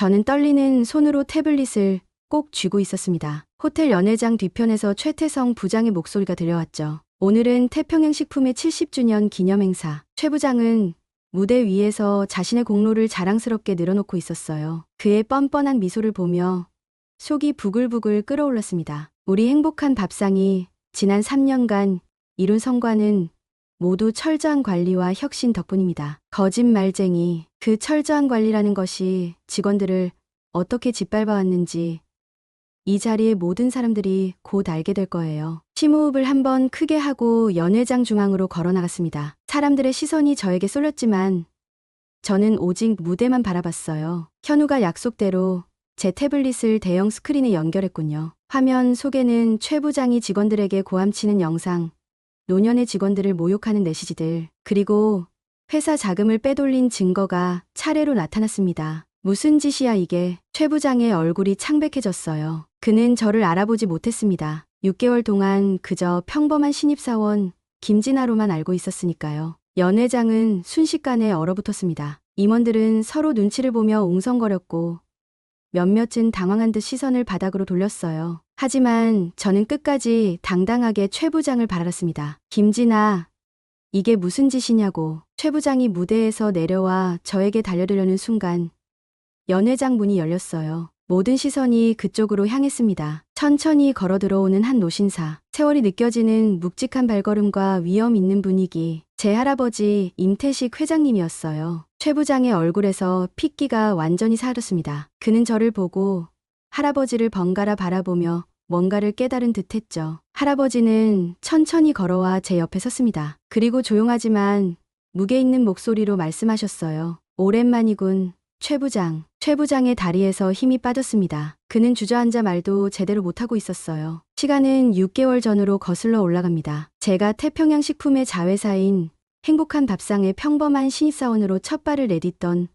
저는 떨리는 손으로 태블릿을 꼭 쥐고 있었습니다. 호텔 연회장 뒤편에서 최태성 부장의 목소리가 들려왔죠. 오늘은 태평양 식품의 70주년 기념행사. 최 부장은 무대 위에서 자신의 공로를 자랑스럽게 늘어놓고 있었어요. 그의 뻔뻔한 미소를 보며 속이 부글부글 끓어올랐습니다. 우리 행복한 밥상이 지난 3년간 이룬 성과는 모두 철저한 관리와 혁신 덕분입니다. 거짓말쟁이. 그 철저한 관리라는 것이 직원들을 어떻게 짓밟아왔는지 이 자리의 모든 사람들이 곧 알게 될 거예요. 심호흡을 한번 크게 하고 연회장 중앙으로 걸어나갔습니다. 사람들의 시선이 저에게 쏠렸지만 저는 오직 무대만 바라봤어요. 현우가 약속대로 제 태블릿을 대형 스크린에 연결했군요. 화면 속에는 최 부장이 직원들에게 고함치는 영상, 노년의 직원들을 모욕하는 메시지들, 그리고 회사 자금을 빼돌린 증거가 차례로 나타났습니다. 무슨 짓이야 이게. 최 부장의 얼굴이 창백해졌어요. 그는 저를 알아보지 못했습니다. 6개월 동안 그저 평범한 신입사원 김진아로만 알고 있었으니까요. 연회장은 순식간에 얼어붙었습니다. 임원들은 서로 눈치를 보며 웅성거렸고 몇몇은 당황한 듯 시선을 바닥으로 돌렸어요. 하지만 저는 끝까지 당당하게 최 부장을 바라봤습니다. 김진아, 이게 무슨 짓이냐고. 최 부장이 무대에서 내려와 저에게 달려들려는 순간 연회장 문이 열렸어요. 모든 시선이 그쪽으로 향했습니다. 천천히 걸어 들어오는 한 노신사. 세월이 느껴지는 묵직한 발걸음과 위험 있는 분위기. 제 할아버지 임태식 회장님이었어요. 최 부장의 얼굴에서 핏기가 완전히 사라졌습니다. 그는 저를 보고 할아버지를 번갈아 바라보며 뭔가를 깨달은 듯 했죠. 할아버지는 천천히 걸어와 제 옆에 섰습니다. 그리고 조용하지만 무게 있는 목소리로 말씀하셨어요. 오랜만이군, 최 부장. 최 부장의 다리에서 힘이 빠졌습니다. 그는 주저앉아 말도 제대로 못하고 있었어요. 시간은 6개월 전으로 거슬러 올라갑니다. 제가 태평양 식품의 자회사인 행복한 밥상의 평범한 신입사원으로 첫 발을 내딛던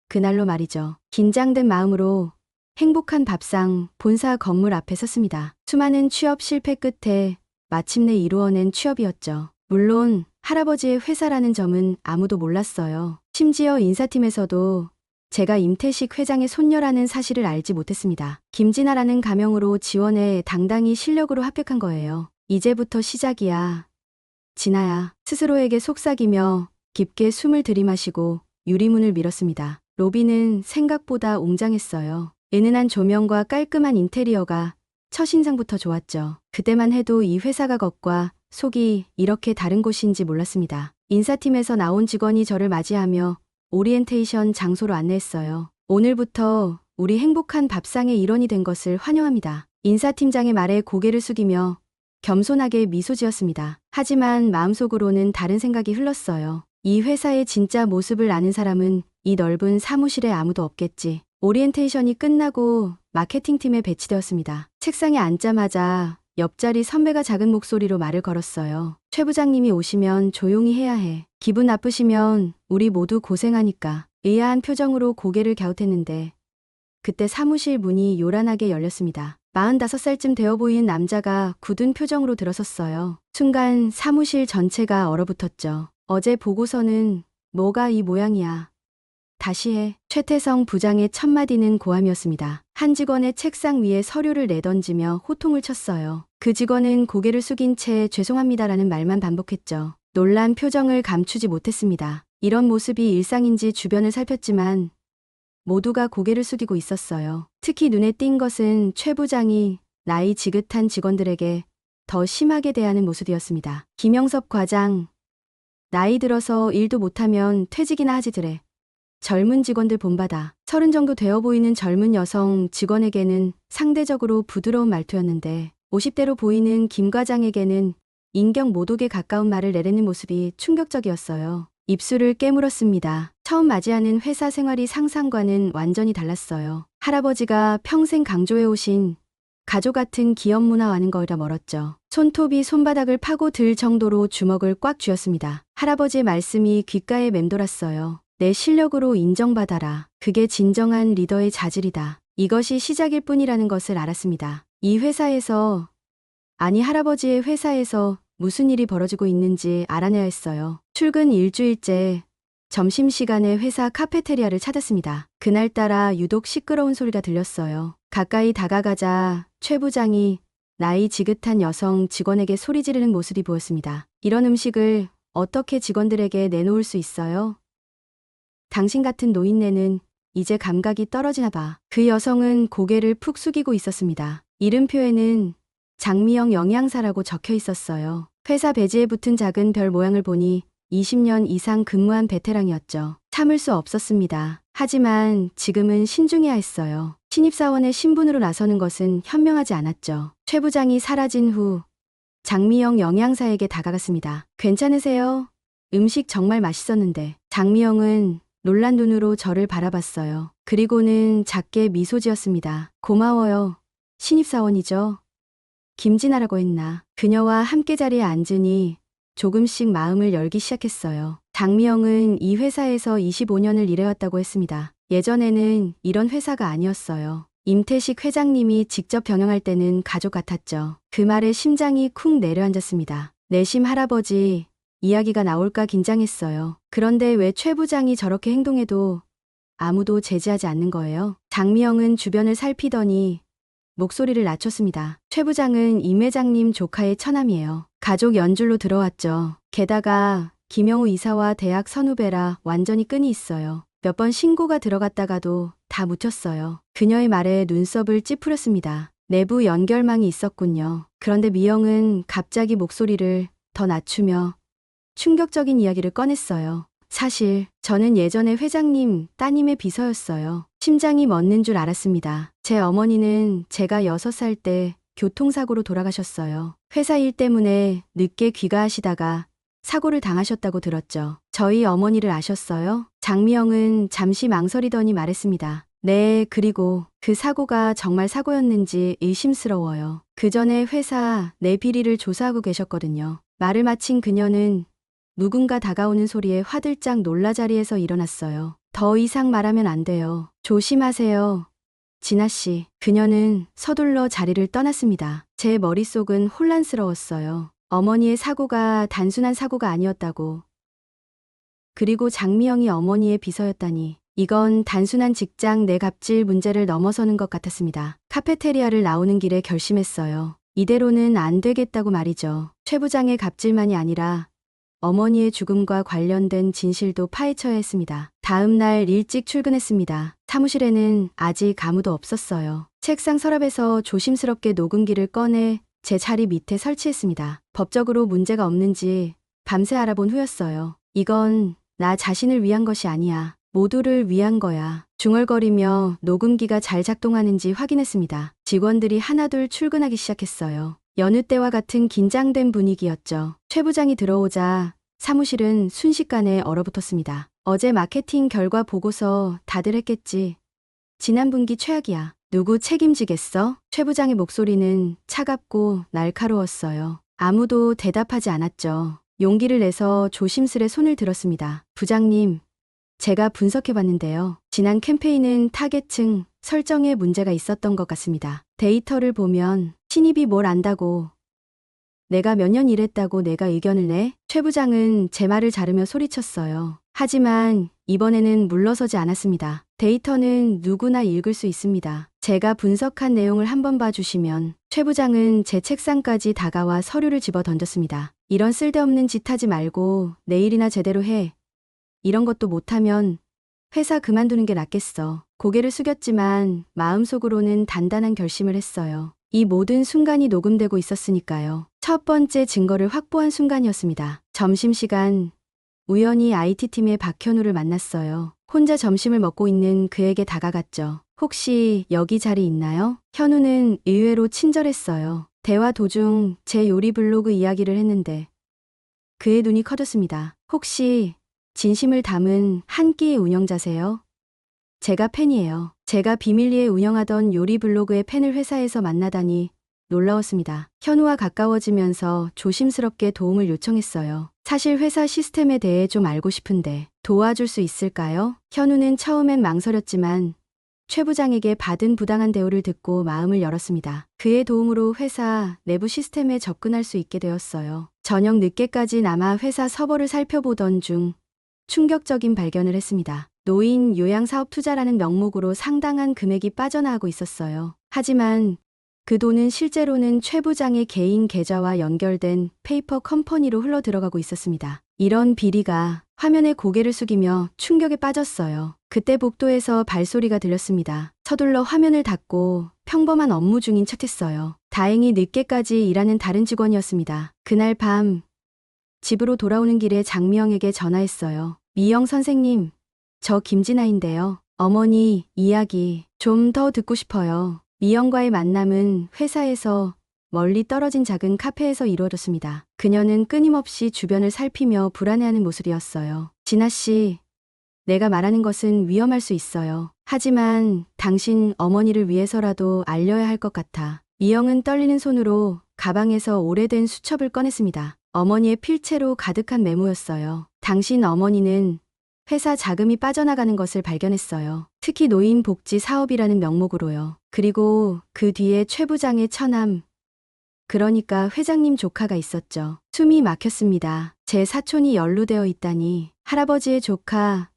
그날로 말이죠. 긴장된 마음으로 행복한 밥상 본사 건물 앞에 섰습니다. 수많은 취업 실패 끝에 마침내 이루어낸 취업이었죠. 물론 할아버지의 회사라는 점은 아무도 몰랐어요. 심지어 인사팀에서도 제가 임태식 회장의 손녀라는 사실을 알지 못했습니다. 김진아라는 가명으로 지원해 당당히 실력으로 합격한 거예요. 이제부터 시작이야. 진아야. 스스로에게 속삭이며 깊게 숨을 들이마시고 유리문을 밀었습니다. 로비는 생각보다 웅장했어요. 은은한 조명과 깔끔한 인테리어가 첫인상부터 좋았죠. 그때만 해도 이 회사가 겉과 속이 이렇게 다른 곳인지 몰랐습니다. 인사팀에서 나온 직원이 저를 맞이하며 오리엔테이션 장소로 안내했어요. 오늘부터 우리 행복한 밥상의 일원이 된 것을 환영합니다. 인사팀장의 말에 고개를 숙이며 겸손하게 미소 지었습니다. 하지만 마음속으로는 다른 생각이 흘렀어요. 이 회사의 진짜 모습을 아는 사람은 이 넓은 사무실에 아무도 없겠지. 오리엔테이션이 끝나고 마케팅팀에 배치되었습니다. 책상에 앉자마자 옆자리 선배가 작은 목소리로 말을 걸었어요. 최 부장님이 오시면 조용히 해야 해. 기분 나쁘시면 우리 모두 고생하니까. 의아한 표정으로 고개를 갸웃했는데 그때 사무실 문이 요란하게 열렸습니다. 45살쯤 되어 보이는 남자가 굳은 표정으로 들어섰어요. 순간 사무실 전체가 얼어붙었죠. 어제 보고서는 뭐가 이 모양이야. 다시 해. 최태성 부장의 첫마디는 고함이었습니다. 한 직원의 책상 위에 서류를 내던지며 호통을 쳤어요. 그 직원은 고개를 숙인 채 죄송합니다라는 말만 반복했죠. 놀란 표정을 감추지 못했습니다. 이런 모습이 일상인지 주변을 살폈지만 모두가 고개를 숙이고 있었어요. 특히 눈에 띈 것은 최 부장이 나이 지긋한 직원들에게 더 심하게 대하는 모습이었습니다. 김영섭 과장, 나이 들어서 일도 못하면 퇴직이나 하지드래. 젊은 직원들 본받아. 30 정도 되어 보이는 젊은 여성 직원에게는 상대적으로 부드러운 말투였는데 50대로 보이는 김 과장에게는 인격 모독에 가까운 말을 내뱉는 모습이 충격적이었어요. 입술을 깨물었습니다. 처음 맞이하는 회사 생활이 상상과는 완전히 달랐어요. 할아버지가 평생 강조해오신 가족 같은 기업 문화와는 거리가 멀었죠. 손톱이 손바닥을 파고들 정도로 주먹을 꽉 쥐었습니다. 할아버지의 말씀이 귓가에 맴돌았어요. 내 실력으로 인정받아라. 그게 진정한 리더의 자질이다. 이것이 시작일 뿐이라는 것을 알았습니다. 이 회사에서, 아니 할아버지의 회사에서 무슨 일이 벌어지고 있는지 알아내야 했어요. 출근 일주일째 점심시간에 회사 카페테리아를 찾았습니다. 그날따라 유독 시끄러운 소리가 들렸어요. 가까이 다가가자 최 부장이 나이 지긋한 여성 직원에게 소리 지르는 모습이 보였습니다. 이런 음식을 어떻게 직원들에게 내놓을 수 있어요? 당신 같은 노인네는 이제 감각이 떨어지나 봐. 그 여성은 고개를 푹 숙이고 있었습니다. 이름표에는 장미영 영양사라고 적혀 있었어요. 회사 배지에 붙은 작은 별 모양을 보니 20년 이상 근무한 베테랑이었죠. 참을 수 없었습니다. 하지만 지금은 신중해야 했어요. 신입사원의 신분으로 나서는 것은 현명하지 않았죠. 최 부장이 사라진 후 장미영 영양사에게 다가갔습니다. 괜찮으세요? 음식 정말 맛있었는데. 장미영은 놀란 눈으로 저를 바라봤어요. 그리고는 작게 미소 지었습니다. 고마워요. 신입사원이죠. 김진아라고 했나. 그녀와 함께 자리에 앉으니 조금씩 마음을 열기 시작했어요. 장미영은 이 회사에서 25년을 일해왔다고 했습니다. 예전에는 이런 회사가 아니었어요. 임태식 회장님이 직접 경영할 때는 가족 같았죠. 그 말에 심장이 쿵 내려앉았습니다. 내심 할아버지 이야기가 나올까 긴장했어요. 그런데 왜 최 부장이 저렇게 행동해도 아무도 제지하지 않는 거예요? 장미영은 주변을 살피더니 목소리를 낮췄습니다. 최 부장은 임 회장님 조카의 처남이에요. 가족 연줄로 들어왔죠. 게다가 김영우 이사와 대학 선후배라 완전히 끈이 있어요. 몇 번 신고가 들어갔다가도 다 묻혔어요. 그녀의 말에 눈썹을 찌푸렸습니다. 내부 연결망이 있었군요. 그런데 미영은 갑자기 목소리를 더 낮추며 충격적인 이야기를 꺼냈어요. 사실 저는 예전에 회장님 따님의 비서였어요. 심장이 멎는 줄 알았습니다. 제 어머니는 제가 6살 때 교통사고로 돌아가셨어요. 회사 일 때문에 늦게 귀가하시다가 사고를 당하셨다고 들었죠. 저희 어머니를 아셨어요? 장미영은 잠시 망설이더니 말했습니다. 네, 그리고 그 사고가 정말 사고였는지 의심스러워요. 그 전에 회사 내 비리를 조사하고 계셨거든요. 말을 마친 그녀는 누군가 다가오는 소리에 화들짝 놀라 자리에서 일어났어요. 더 이상 말하면 안 돼요. 조심하세요. 진아 씨. 그녀는 서둘러 자리를 떠났습니다. 제 머릿속은 혼란스러웠어요. 어머니의 사고가 단순한 사고가 아니었다고. 그리고 장미영이 어머니의 비서였다니. 이건 단순한 직장 내 갑질 문제를 넘어서는 것 같았습니다. 카페테리아를 나오는 길에 결심했어요. 이대로는 안 되겠다고 말이죠. 최 부장의 갑질만이 아니라 어머니의 죽음과 관련된 진실도 파헤쳐야 했습니다. 다음 날 일찍 출근했습니다. 사무실에는 아직 아무도 없었어요. 책상 서랍에서 조심스럽게 녹음기를 꺼내 제 자리 밑에 설치했습니다. 법적으로 문제가 없는지 밤새 알아본 후였어요. 이건 나 자신을 위한 것이 아니야. 모두를 위한 거야. 중얼거리며 녹음기가 잘 작동하는지 확인했습니다. 직원들이 하나둘 출근하기 시작했어요. 여느 때와 같은 긴장된 분위기였죠. 최 부장이 들어오자 사무실은 순식간에 얼어붙었습니다. 어제 마케팅 결과 보고서 다들 했겠지. 지난 분기 최악이야. 누구 책임지겠어? 최 부장의 목소리는 차갑고 날카로웠어요. 아무도 대답하지 않았죠. 용기를 내서 조심스레 손을 들었습니다. 부장님, 제가 분석해봤는데요. 지난 캠페인은 타겟층 설정에 문제가 있었던 것 같습니다. 데이터를 보면 신입이 뭘 안다고 내가 몇 년 일했다고 내가 의견을 내? 최 부장은 제 말을 자르며 소리쳤어요. 하지만 이번에는 물러서지 않았습니다. 데이터는 누구나 읽을 수 있습니다. 제가 분석한 내용을 한번 봐주시면. 최 부장은 제 책상까지 다가와 서류를 집어 던졌습니다. 이런 쓸데없는 짓 하지 말고 내일이나 제대로 해. 이런 것도 못하면 회사 그만두는 게 낫겠어. 고개를 숙였지만 마음속으로는 단단한 결심을 했어요. 이 모든 순간이 녹음되고 있었으니까요. 첫 번째 증거를 확보한 순간이었습니다. 점심시간, 우연히 IT팀의 박현우를 만났어요. 혼자 점심을 먹고 있는 그에게 다가갔죠. 혹시 여기 자리 있나요? 현우는 의외로 친절했어요. 대화 도중 제 요리 블로그 이야기를 했는데 그의 눈이 커졌습니다. 혹시 진심을 담은 한 끼의 운영자세요? 제가 팬이에요. 제가 비밀리에 운영하던 요리 블로그의 팬을 회사에서 만나다니 놀라웠습니다. 현우와 가까워지면서 조심스럽게 도움을 요청했어요. 사실 회사 시스템에 대해 좀 알고 싶은데 도와줄 수 있을까요? 현우는 처음엔 망설였지만 최 부장에게 받은 부당한 대우를 듣고 마음을 열었습니다. 그의 도움으로 회사 내부 시스템에 접근할 수 있게 되었어요. 저녁 늦게까지 남아 회사 서버를 살펴보던 중 충격적인 발견을 했습니다. 노인 요양사업 투자라는 명목으로 상당한 금액이 빠져나가고 있었어요. 하지만 그 돈은 실제로는 최 부장의 개인 계좌와 연결된 페이퍼 컴퍼니로 흘러 들어가고 있었습니다. 이런 비리가 화면에 고개를 숙이며 충격에 빠졌어요. 그때 복도에서 발소리가 들렸습니다. 서둘러 화면을 닫고 평범한 업무 중인 척했어요. 다행히 늦게까지 일하는 다른 직원이었습니다. 그날 밤 집으로 돌아오는 길에 장미영에게 전화했어요. 미영 선생님, 저 김진아인데요. 어머니 이야기 좀 더 듣고 싶어요. 미영과의 만남은 회사에서 멀리 떨어진 작은 카페에서 이루어졌습니다. 그녀는 끊임없이 주변을 살피며 불안해하는 모습이었어요. 진아 씨, 내가 말하는 것은 위험할 수 있어요. 하지만 당신 어머니를 위해서라도 알려야 할 것 같아. 미영은 떨리는 손으로 가방에서 오래된 수첩을 꺼냈습니다. 어머니의 필체로 가득한 메모였어요. 당신 어머니는 회사 자금이 빠져나가는 것을 발견했어요. 특히 노인 복지 사업이라는 명목으로요. 그리고 그 뒤에 최 부장의 처남, 그러니까 회장님 조카가 있었죠. 숨이 막혔습니다. 제 사촌이 연루되어 있다니. 할아버지의 조카,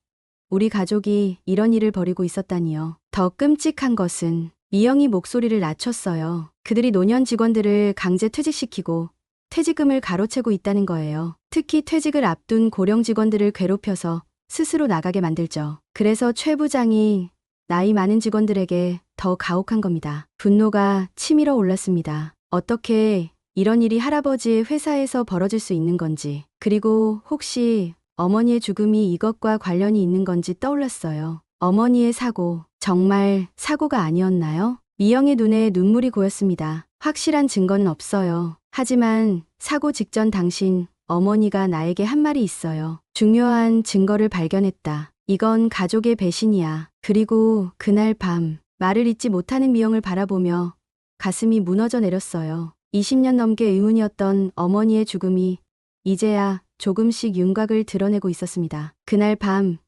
우리 가족이 이런 일을 벌이고 있었다니요. 더 끔찍한 것은 미영이 목소리를 낮췄어요. 그들이 노년 직원들을 강제 퇴직시키고 퇴직금을 가로채고 있다는 거예요. 특히 퇴직을 앞둔 고령 직원들을 괴롭혀서 스스로 나가게 만들죠. 그래서 최 부장이 나이 많은 직원들에게 더 가혹한 겁니다. 분노가 치밀어 올랐습니다. 어떻게 이런 일이 할아버지의 회사에서 벌어질 수 있는 건지, 그리고 혹시 어머니의 죽음이 이것과 관련이 있는 건지 떠올랐어요. 어머니의 사고, 정말 사고가 아니었나요? 미영의 눈에 눈물이 고였습니다. 확실한 증거는 없어요. 하지만 사고 직전 당신 어머니가 나에게 한 말이 있어요. 중요한 증거를 발견했다. 이건 가족의 배신이야. 그리고 그날 밤 말을 잇지 못하는 미영을 바라보며 가슴이 무너져 내렸어요. 20년 넘게 의문이었던 어머니의 죽음이 이제야 조금씩 윤곽을 드러내고 있었습니다. 그날 밤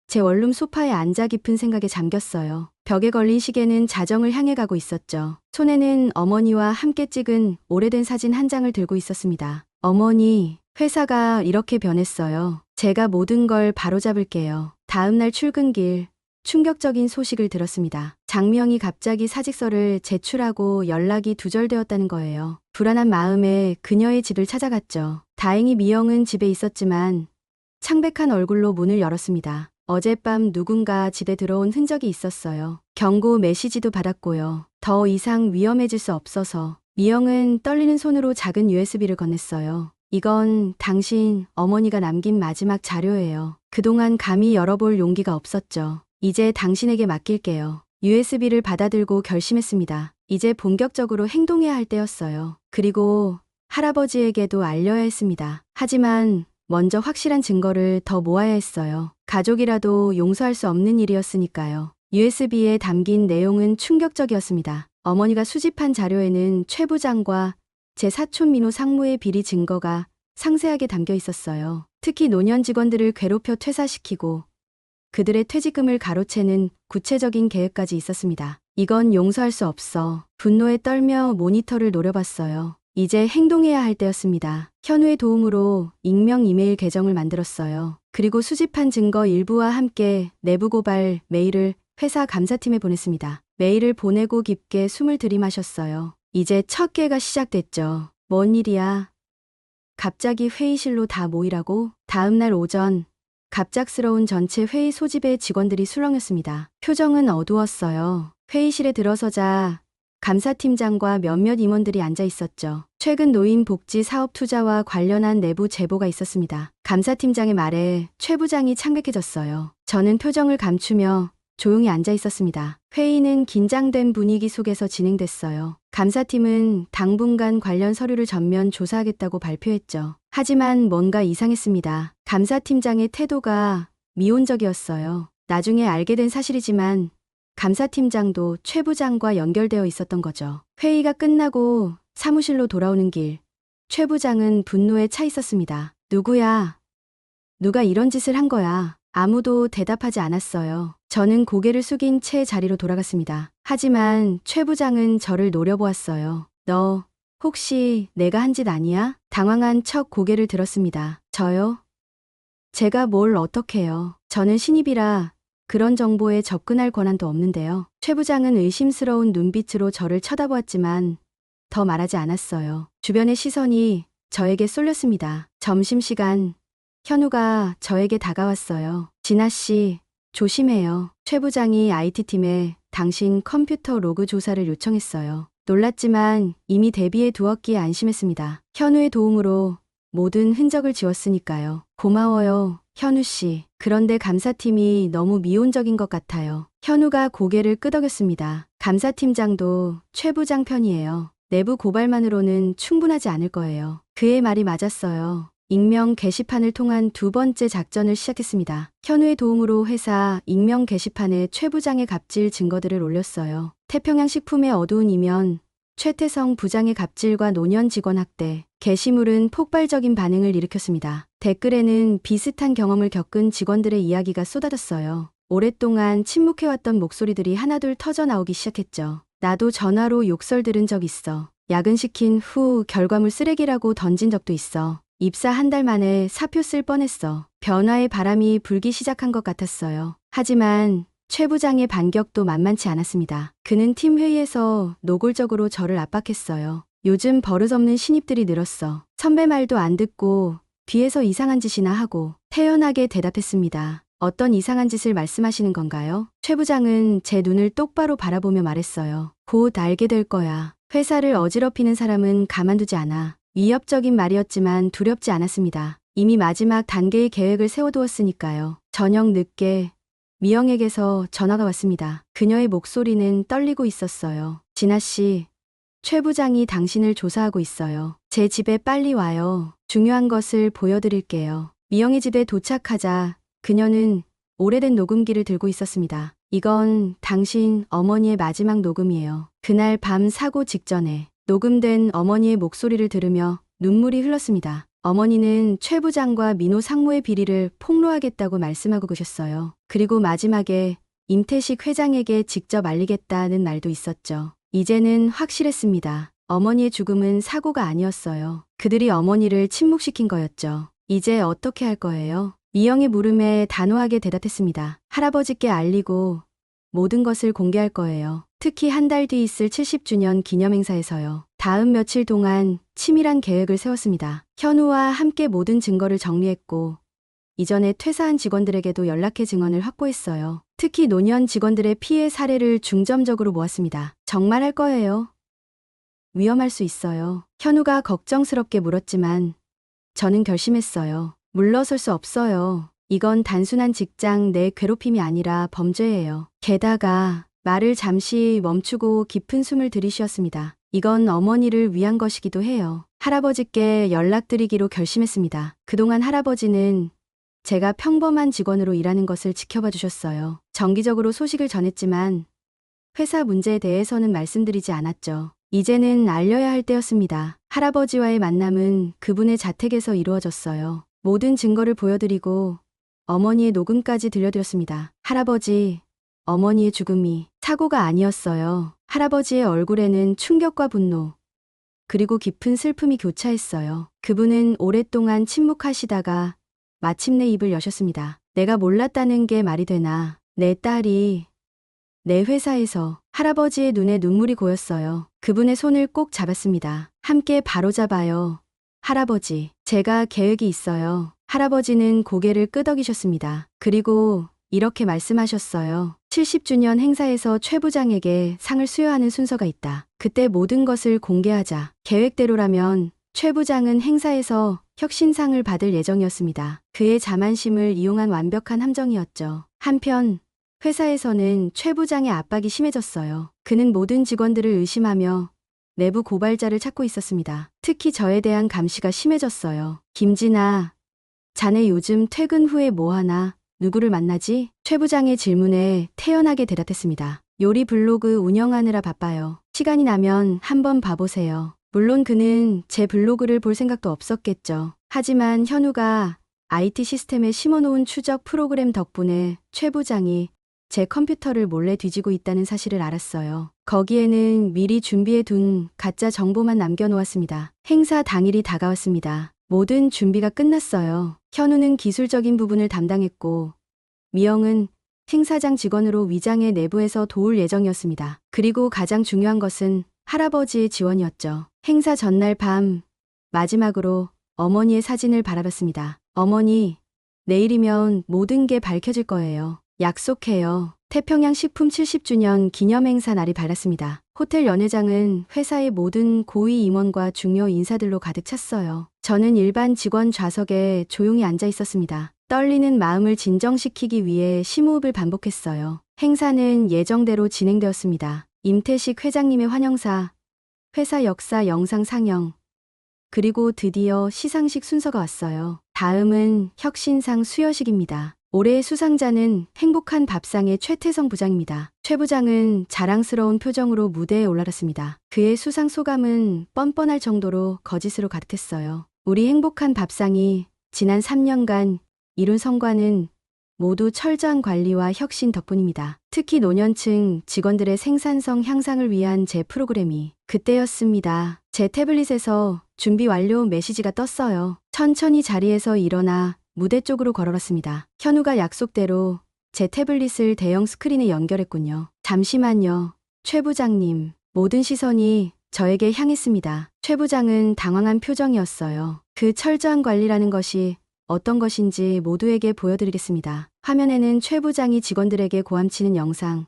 제 원룸 소파에 앉아 깊은 생각에 잠겼어요. 벽에 걸린 시계는 자정을 향해 가고 있었죠. 손에는 어머니와 함께 찍은 오래된 사진 한 장을 들고 있었습니다. 어머니, 회사가 이렇게 변했어요. 제가 모든 걸 바로잡을게요. 다음 날 출근길, 충격적인 소식을 들었습니다. 장미영이 갑자기 사직서를 제출하고 연락이 두절되었다는 거예요. 불안한 마음에 그녀의 집을 찾아갔죠. 다행히 미영은 집에 있었지만 창백한 얼굴로 문을 열었습니다. 어젯밤 누군가 집에 들어온 흔적이 있었어요. 경고 메시지도 받았고요. 더 이상 위험해질 수 없어서. 미영은 떨리는 손으로 작은 USB를 건넸어요. 이건 당신 어머니가 남긴 마지막 자료예요. 그동안 감히 열어볼 용기가 없었죠. 이제 당신에게 맡길게요. USB를 받아들고 결심했습니다. 이제 본격적으로 행동해야 할 때였어요. 그리고 할아버지에게도 알려야 했습니다. 하지만 먼저 확실한 증거를 더 모아야 했어요. 가족이라도 용서할 수 없는 일이었으니까요. USB에 담긴 내용은 충격적이었습니다. 어머니가 수집한 자료에는 최 부장과 제 사촌 민호 상무의 비리 증거가 상세하게 담겨 있었어요. 특히 노년 직원들을 괴롭혀 퇴사시키고 그들의 퇴직금을 가로채는 구체적인 계획까지 있었습니다. 이건 용서할 수 없어. 분노에 떨며 모니터를 노려봤어요. 이제 행동해야 할 때였습니다. 현우의 도움으로 익명 이메일 계정을 만들었어요. 그리고 수집한 증거 일부와 함께 내부 고발 메일을 회사 감사팀에 보냈습니다. 메일을 보내고 깊게 숨을 들이마셨어요. 이제 첫 개가 시작됐죠. 뭔 일이야? 갑자기 회의실로 다 모이라고? 다음 날 오전 갑작스러운 전체 회의 소집에 직원들이 술렁였습니다. 표정은 어두웠어요. 회의실에 들어서자 감사팀장과 몇몇 임원들이 앉아 있었죠. 최근 노인 복지 사업 투자와 관련한 내부 제보가 있었습니다. 감사팀장의 말에 최 부장이 창백해졌어요. 저는 표정을 감추며 조용히 앉아 있었습니다. 회의는 긴장된 분위기 속에서 진행됐어요. 감사팀은 당분간 관련 서류를 전면 조사하겠다고 발표했죠. 하지만 뭔가 이상했습니다. 감사팀장의 태도가 미온적이었어요. 나중에 알게 된 사실이지만 감사팀장도 최 부장과 연결되어 있었던 거죠. 회의가 끝나고 사무실로 돌아오는 길, 최 부장은 분노에 차 있었습니다. 누구야? 누가 이런 짓을 한 거야? 아무도 대답하지 않았어요. 저는 고개를 숙인 채 자리로 돌아갔습니다. 하지만 최 부장은 저를 노려보았어요. 너 혹시 내가 한 짓 아니야? 당황한 척 고개를 들었습니다. 저요? 제가 뭘 어떡해요. 저는 신입이라 그런 정보에 접근할 권한도 없는데요. 최 부장은 의심스러운 눈빛으로 저를 쳐다보았지만 더 말하지 않았어요. 주변의 시선이 저에게 쏠렸습니다. 점심시간 현우가 저에게 다가왔어요. 진아 씨, 조심해요. 최 부장이 IT팀에 당신 컴퓨터 로그 조사를 요청했어요. 놀랐지만 이미 대비해 두었기에 안심했습니다. 현우의 도움으로 모든 흔적을 지웠으니까요. 고마워요, 현우 씨. 그런데 감사팀이 너무 미온적인 것 같아요. 현우가 고개를 끄덕였습니다. 감사팀장도 최 부장 편이에요. 내부 고발만으로는 충분하지 않을 거예요. 그의 말이 맞았어요. 익명 게시판을 통한 두 번째 작전을 시작했습니다. 현우의 도움으로 회사 익명 게시판에 최 부장의 갑질 증거들을 올렸어요. 태평양 식품의 어두운 이면, 최태성 부장의 갑질과 노년 직원 학대, 게시물은 폭발적인 반응을 일으켰습니다. 댓글에는 비슷한 경험을 겪은 직원들의 이야기가 쏟아졌어요. 오랫동안 침묵해왔던 목소리들이 하나둘 터져 나오기 시작했죠. 나도 전화로 욕설 들은 적 있어. 야근시킨 후 결과물 쓰레기라고 던진 적도 있어. 입사 한 달 만에 사표 쓸 뻔했어. 변화의 바람이 불기 시작한 것 같았어요. 하지만 최 부장의 반격도 만만치 않았습니다. 그는 팀 회의에서 노골적으로 저를 압박했어요. 요즘 버릇없는 신입들이 늘었어. 선배 말도 안 듣고 뒤에서 이상한 짓이나 하고. 태연하게 대답했습니다. 어떤 이상한 짓을 말씀하시는 건가요? 최 부장은 제 눈을 똑바로 바라보며 말했어요. 곧 알게 될 거야. 회사를 어지럽히는 사람은 가만두지 않아. 위협적인 말이었지만 두렵지 않았습니다. 이미 마지막 단계의 계획을 세워두었으니까요. 저녁 늦게 미영에게서 전화가 왔습니다. 그녀의 목소리는 떨리고 있었어요. 진아 씨, 최 부장이 당신을 조사하고 있어요. 제 집에 빨리 와요. 중요한 것을 보여드릴게요. 미영의 집에 도착하자 그녀는 오래된 녹음기를 들고 있었습니다. 이건 당신 어머니의 마지막 녹음이에요. 그날 밤 사고 직전에 녹음된 어머니의 목소리를 들으며 눈물이 흘렀습니다. 어머니는 최 부장과 민호 상무의 비리를 폭로하겠다고 말씀하고 계셨어요. 그리고 마지막에 임태식 회장에게 직접 알리겠다는 말도 있었죠. 이제는 확실했습니다. 어머니의 죽음은 사고가 아니었어요. 그들이 어머니를 침묵시킨 거였죠. 이제 어떻게 할 거예요? 미영의 물음에 단호하게 대답했습니다. 할아버지께 알리고 모든 것을 공개할 거예요. 특히 한 달 뒤 있을 70주년 기념행사에서요. 다음 며칠 동안 치밀한 계획을 세웠습니다. 현우와 함께 모든 증거를 정리했고 이전에 퇴사한 직원들에게도 연락해 증언을 확보했어요. 특히 노년 직원들의 피해 사례를 중점적으로 모았습니다. 정말 할 거예요? 위험할 수 있어요. 현우가 걱정스럽게 물었지만 저는 결심했어요. 물러설 수 없어요. 이건 단순한 직장 내 괴롭힘이 아니라 범죄예요. 게다가 말을 잠시 멈추고 깊은 숨을 들이쉬었습니다. 이건 어머니를 위한 것이기도 해요. 할아버지께 연락드리기로 결심했습니다. 그동안 할아버지는 제가 평범한 직원으로 일하는 것을 지켜봐 주셨어요. 정기적으로 소식을 전했지만 회사 문제에 대해서는 말씀드리지 않았죠. 이제는 알려야 할 때였습니다. 할아버지와의 만남은 그분의 자택에서 이루어졌어요. 모든 증거를 보여드리고 어머니의 녹음까지 들려드렸습니다. 할아버지, 어머니의 죽음이 사고가 아니었어요. 할아버지의 얼굴에는 충격과 분노, 그리고 깊은 슬픔이 교차했어요. 그분은 오랫동안 침묵하시다가 마침내 입을 여셨습니다. 내가 몰랐다는 게 말이 되나. 내 딸이 내 회사에서. 할아버지의 눈에 눈물이 고였어요. 그분의 손을 꼭 잡았습니다. 함께 바로잡아요. 할아버지, 제가 계획이 있어요. 할아버지는 고개를 끄덕이셨습니다. 그리고 이렇게 말씀하셨어요. 70주년 행사에서 최 부장에게 상을 수여하는 순서가 있다. 그때 모든 것을 공개하자. 계획대로라면 최 부장은 행사에서 혁신상을 받을 예정이었습니다. 그의 자만심을 이용한 완벽한 함정이었죠. 한편 회사에서는 최 부장의 압박이 심해졌어요. 그는 모든 직원들을 의심하며 내부 고발자를 찾고 있었습니다. 특히 저에 대한 감시가 심해졌어요. 김진아, 자네 요즘 퇴근 후에 뭐 하나? 누구를 만나지? 최 부장의 질문에 태연하게 대답했습니다. 요리 블로그 운영하느라 바빠요. 시간이 나면 한번 봐보세요. 물론 그는 제 블로그를 볼 생각도 없었겠죠. 하지만 현우가 IT 시스템에 심어놓은 추적 프로그램 덕분에 최 부장이 제 컴퓨터를 몰래 뒤지고 있다는 사실을 알았어요. 거기에는 미리 준비해둔 가짜 정보만 남겨놓았습니다. 행사 당일이 다가왔습니다. 모든 준비가 끝났어요. 현우는 기술적인 부분을 담당했고 미영은 행사장 직원으로 위장의 내부에서 도울 예정이었습니다. 그리고 가장 중요한 것은 할아버지의 지원이었죠. 행사 전날 밤 마지막으로 어머니의 사진을 바라봤습니다. 어머니, 내일이면 모든 게 밝혀질 거예요. 약속해요. 태평양 식품 70주년 기념 행사 날이 밝았습니다. 호텔 연회장은 회사의 모든 고위 임원과 중요 인사들로 가득 찼어요. 저는 일반 직원 좌석에 조용히 앉아 있었습니다. 떨리는 마음을 진정시키기 위해 심호흡을 반복했어요. 행사는 예정대로 진행되었습니다. 임태식 회장님의 환영사, 회사 역사 영상 상영, 그리고 드디어 시상식 순서가 왔어요. 다음은 혁신상 수여식입니다. 올해의 수상자는 행복한 밥상의 최태성 부장입니다. 최 부장은 자랑스러운 표정으로 무대에 올라갔습니다. 그의 수상 소감은 뻔뻔할 정도로 거짓으로 가득했어요. 우리 행복한 밥상이 지난 3년간 이룬 성과는 모두 철저한 관리와 혁신 덕분입니다. 특히 노년층 직원들의 생산성 향상을 위한 제 프로그램이 그때였습니다. 제 태블릿에서 준비 완료 메시지가 떴어요. 천천히 자리에서 일어나 무대 쪽으로 걸어갔습니다. 현우가 약속대로 제 태블릿을 대형 스크린에 연결했군요. 잠시만요. 최 부장님. 모든 시선이 저에게 향했습니다. 최 부장은 당황한 표정이었어요. 그 철저한 관리라는 것이 어떤 것인지 모두에게 보여드리겠습니다. 화면에는 최 부장이 직원들에게 고함치는 영상,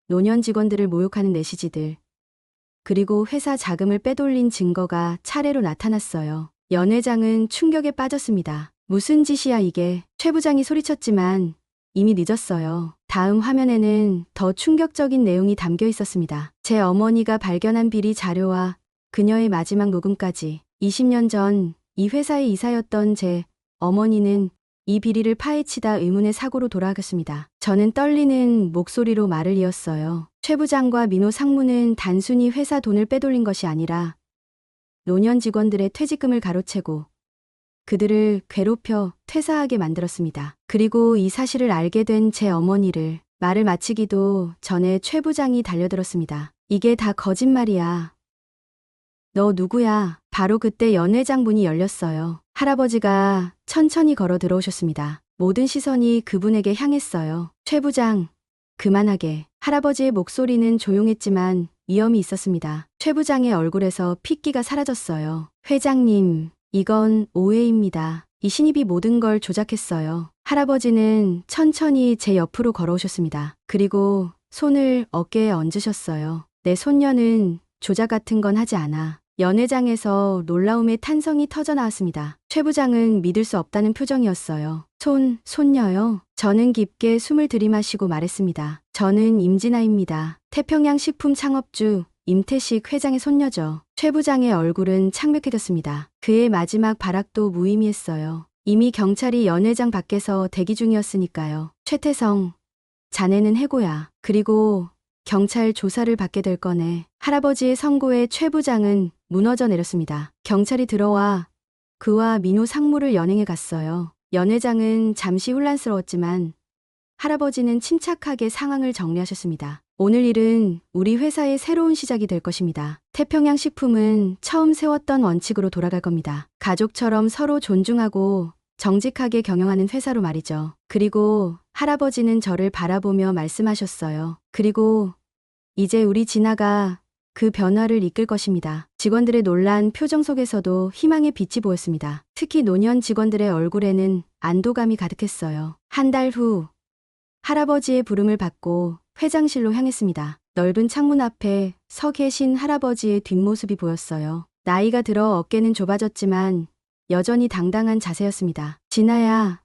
노년 직원들을 모욕하는 메시지들, 그리고 회사 자금을 빼돌린 증거가 차례로 나타났어요. 연회장은 충격에 빠졌습니다. 무슨 짓이야 이게. 최 부장이 소리쳤지만 이미 늦었어요. 다음 화면에는 더 충격적인 내용이 담겨 있었습니다. 제 어머니가 발견한 비리 자료와 그녀의 마지막 녹음까지. 20년 전 이 회사의 이사였던 제 어머니는 이 비리를 파헤치다 의문의 사고로 돌아가셨습니다. 저는 떨리는 목소리로 말을 이었어요. 최 부장과 민호 상무는 단순히 회사 돈을 빼돌린 것이 아니라 노년 직원들의 퇴직금을 가로채고 그들을 괴롭혀 퇴사하게 만들었습니다. 그리고 이 사실을 알게 된 제 어머니를 말을 마치기도 전에 최 부장이 달려들었습니다. 이게 다 거짓말이야. 너 누구야? 바로 그때 연회장 문이 열렸어요. 할아버지가 천천히 걸어 들어오셨습니다. 모든 시선이 그분에게 향했어요. 최 부장, 그만하게. 할아버지의 목소리는 조용했지만 위험이 있었습니다. 최 부장의 얼굴에서 핏기가 사라졌어요. 회장님, 이건 오해입니다. 이 신입이 모든 걸 조작했어요. 할아버지는 천천히 제 옆으로 걸어오셨습니다. 그리고 손을 어깨에 얹으셨어요. 내 손녀는 조작 같은 건 하지 않아. 연회장에서 놀라움의 탄성이 터져 나왔습니다. 최 부장은 믿을 수 없다는 표정이었어요. 손녀요? 저는 깊게 숨을 들이마시고 말했습니다. 저는 임진아입니다. 태평양 식품 창업주 임태식 회장의 손녀죠. 최 부장의 얼굴은 창백해졌습니다. 그의 마지막 발악도 무의미했어요. 이미 경찰이 연회장 밖에서 대기 중이었으니까요. 최태성, 자네는 해고야. 그리고 경찰 조사를 받게 될 거네. 할아버지의 선고에 최 부장은 무너져 내렸습니다. 경찰이 들어와 그와 민호 상무를 연행해 갔어요. 연회장은 잠시 혼란스러웠지만 할아버지는 침착하게 상황을 정리하셨습니다. 오늘 일은 우리 회사의 새로운 시작이 될 것입니다. 태평양 식품은 처음 세웠던 원칙으로 돌아갈 겁니다. 가족처럼 서로 존중하고 정직하게 경영하는 회사로 말이죠. 그리고 할아버지는 저를 바라보며 말씀하셨어요. 그리고 이제 우리 진아가 그 변화를 이끌 것입니다. 직원들의 놀란 표정 속에서도 희망의 빛이 보였습니다. 특히 노년 직원들의 얼굴에는 안도감이 가득했어요. 한 달 후 할아버지의 부름을 받고 회장실로 향했습니다. 넓은 창문 앞에 서 계신 할아버지의 뒷모습이 보였어요. 나이가 들어 어깨는 좁아졌지만 여전히 당당한 자세였습니다. 진아야,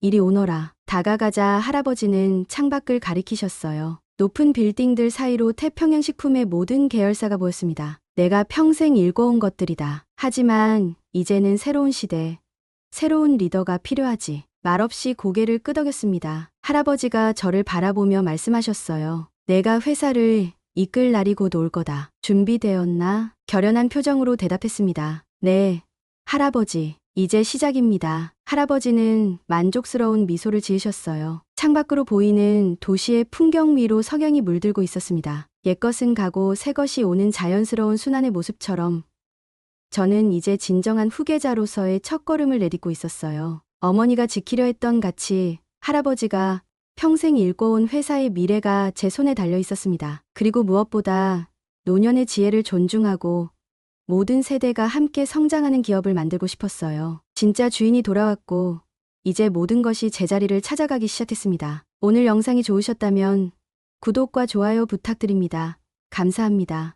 이리 오너라. 다가가자 할아버지는 창밖을 가리키셨어요. 높은 빌딩들 사이로 태평양 식품의 모든 계열사가 보였습니다. 내가 평생 읽어온 것들이다. 하지만 이제는 새로운 시대, 새로운 리더가 필요하지. 말없이 고개를 끄덕였습니다. 할아버지가 저를 바라보며 말씀하셨어요. 내가 회사를 이끌 날이 곧 올 거다. 준비되었나? 결연한 표정으로 대답했습니다. 네, 할아버지. 이제 시작입니다. 할아버지는 만족스러운 미소를 지으셨어요. 창밖으로 보이는 도시의 풍경 위로 석양이 물들고 있었습니다. 옛것은 가고 새것이 오는 자연스러운 순환의 모습처럼 저는 이제 진정한 후계자로서의 첫걸음을 내딛고 있었어요. 어머니가 지키려 했던 가치, 할아버지가 평생 일궈온 회사의 미래가 제 손에 달려 있었습니다. 그리고 무엇보다 노년의 지혜를 존중하고 모든 세대가 함께 성장하는 기업을 만들고 싶었어요. 진짜 주인이 돌아왔고 이제 모든 것이 제자리를 찾아가기 시작했습니다. 오늘 영상이 좋으셨다면 구독과 좋아요 부탁드립니다. 감사합니다.